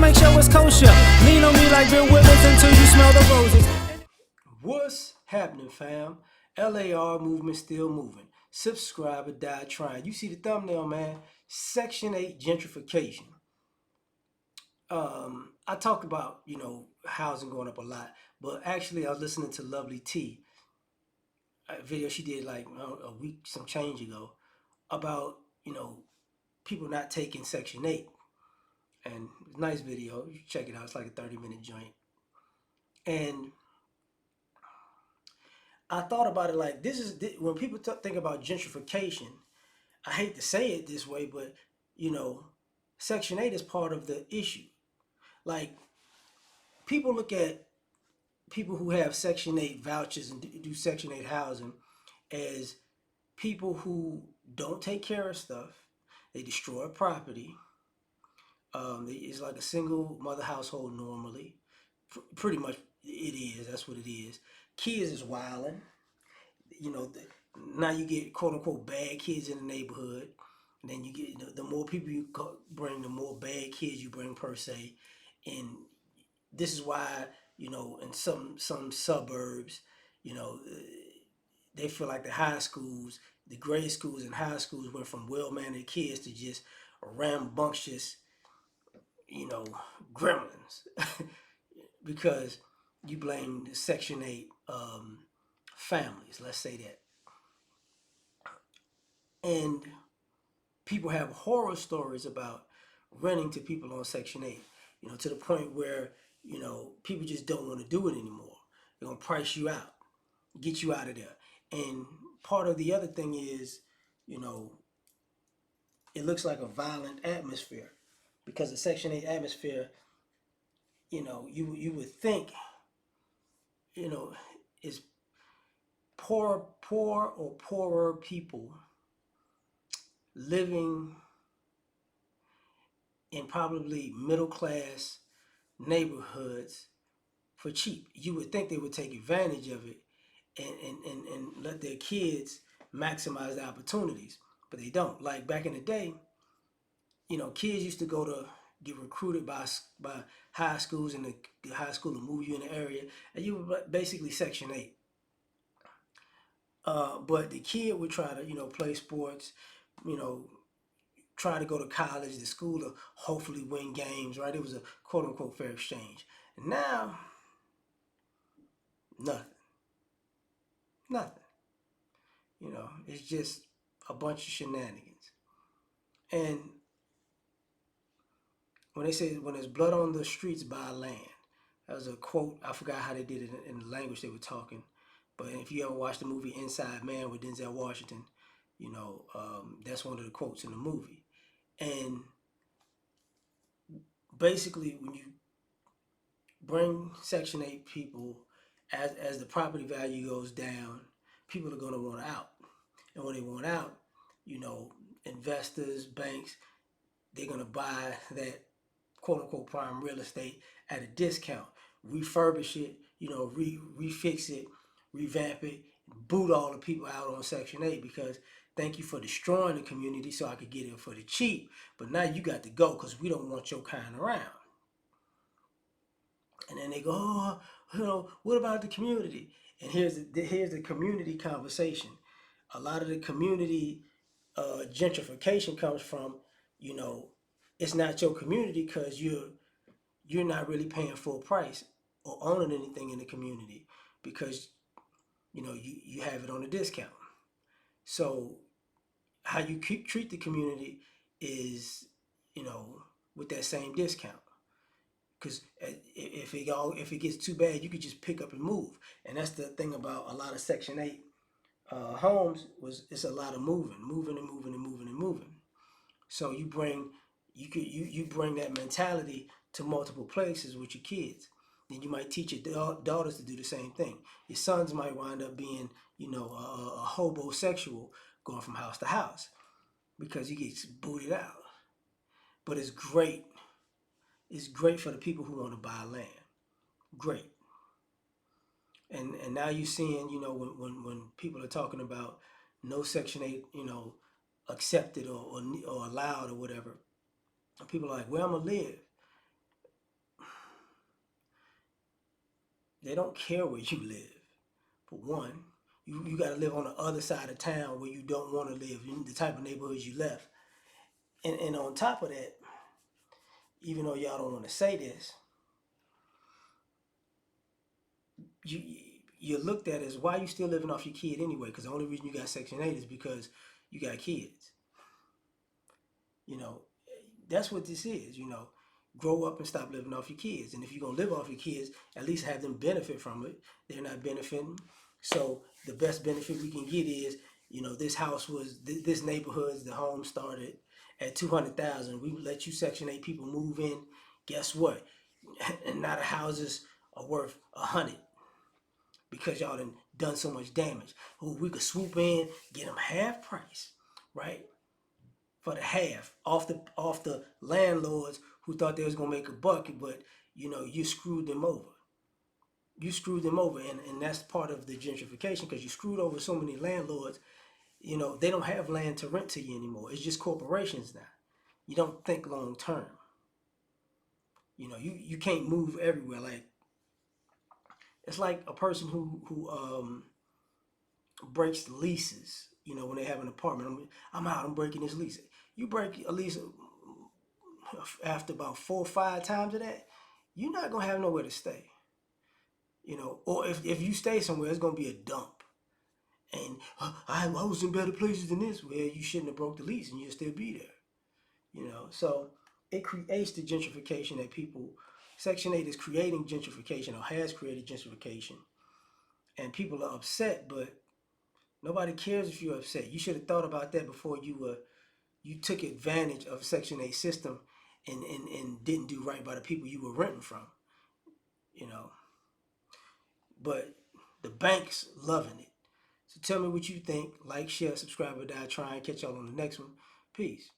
make sure it's kosher. Lean on me like Bill Withers until you smell the roses. What's happening, fam? L.A.R. movement still moving. Subscribe or die trying. You see the thumbnail, man. Section 8 gentrification. I talk about, housing going up a lot, but actually I was listening to Lovely T, a video she did like a week, some change ago, about, people not taking Section 8. And nice video. You check it out. It's like a 30-minute joint. And I thought about it like when people think about gentrification. I hate to say it this way, but you know, Section 8 is part of the issue. Like people look at people who have Section 8 vouchers and do Section 8 housing as people who don't take care of stuff. They destroy property. It's like a single mother household normally. Pretty much it is. That's what it is. Kids is wilding. You know, now you get quote unquote bad kids in the neighborhood. And then you get the more people you bring, the more bad kids you bring per se. And this is why in some suburbs, you know, they feel like the high schools, the grade schools and high schools went from well-mannered kids to just rambunctious, you know, gremlins, because you blame the Section 8 families. Let's say that, and people have horror stories about renting to people on Section 8, to the point where, people just don't want to do it anymore. They're going to price you out, get you out of there. And part of the other thing is, you know, it looks like a violent atmosphere because the Section 8 atmosphere, you would think, you know, is poor or poorer people living in probably middle class neighborhoods for cheap. You would think they would take advantage of it and let their kids maximize the opportunities, but they don't. Like back in the day, kids used to go to get recruited by high schools, and the high school to move you in the area, and you were basically Section 8. But the kid would try to, play sports, you know, try to go to college, the school to hopefully win games, right? It was a quote unquote fair exchange. And now, nothing. Nothing. It's just a bunch of shenanigans. And when they say when there's blood on the streets, buy land. That was a quote. I forgot how they did it in the language they were talking. But if you ever watched the movie Inside Man with Denzel Washington, that's one of the quotes in the movie. And basically, when you bring Section 8 people, as the property value goes down, people are going to want out. And when they want out, investors, banks, they're going to buy that quote unquote prime real estate at a discount, refurbish it, refix it, revamp it, boot all the people out on Section 8 because thank you for destroying the community so I could get it for the cheap. But now you got to go because we don't want your kind around. And then they go, oh, what about the community? And here's the community conversation. A lot of the community gentrification comes from, it's not your community because you're not really paying full price or owning anything in the community because you have it on a discount. So how you treat the community is with that same discount. Because if it gets too bad, you could just pick up and move, and that's the thing about a lot of Section 8 homes was it's a lot of moving and moving and moving and moving. So you bring that mentality to multiple places with your kids. Then you might teach your daughters to do the same thing. Your sons might wind up being a hobosexual going from house to house because you get booted out. But it's great. It's great for the people who want to buy land. Great. And now you're seeing, when people are talking about no Section 8, accepted or allowed or whatever, people are like, where I'm gonna live? They don't care where you live. For one, you got to live on the other side of town where you don't want to live, in the type of neighborhoods you left. And on top of that, even though y'all don't want to say this, you you're looked at as why you still living off your kid anyway? Because the only reason you got Section 8 is because you got kids. You know, that's what this is. Grow up and stop living off your kids. And if you're gonna live off your kids, at least have them benefit from it. They're not benefiting. So the best benefit we can get is, this house was this neighborhood. The home started at 200,000. We let you Section 8 people move in. Guess what? And now the houses are worth 100 because y'all done so much damage. We could swoop in, get them half price, right? For the half off the landlords who thought they was gonna make a buck, but you screwed them over. You screwed them over, and that's part of the gentrification because you screwed over so many landlords. They don't have land to rent to you anymore. It's just corporations now. You don't think long term. You can't move everywhere. Like it's like a person who breaks the leases. When they have an apartment, I'm out. I'm breaking this lease. You break a lease after about 4 or 5 times of that, you're not gonna have nowhere to stay. Or if you stay somewhere, it's gonna be a dump. And I was in better places than this. Well, you shouldn't have broke the lease, and you'll still be there. So it creates the gentrification that people. Section 8 is creating gentrification or has created gentrification, and people are upset, but nobody cares if you're upset. You should have thought about that before you took advantage of Section 8 system and didn't do right by the people you were renting from. You know, but the banks loving it. So tell me what you think. Like, share, subscribe, or die. Try and catch y'all on the next one. Peace.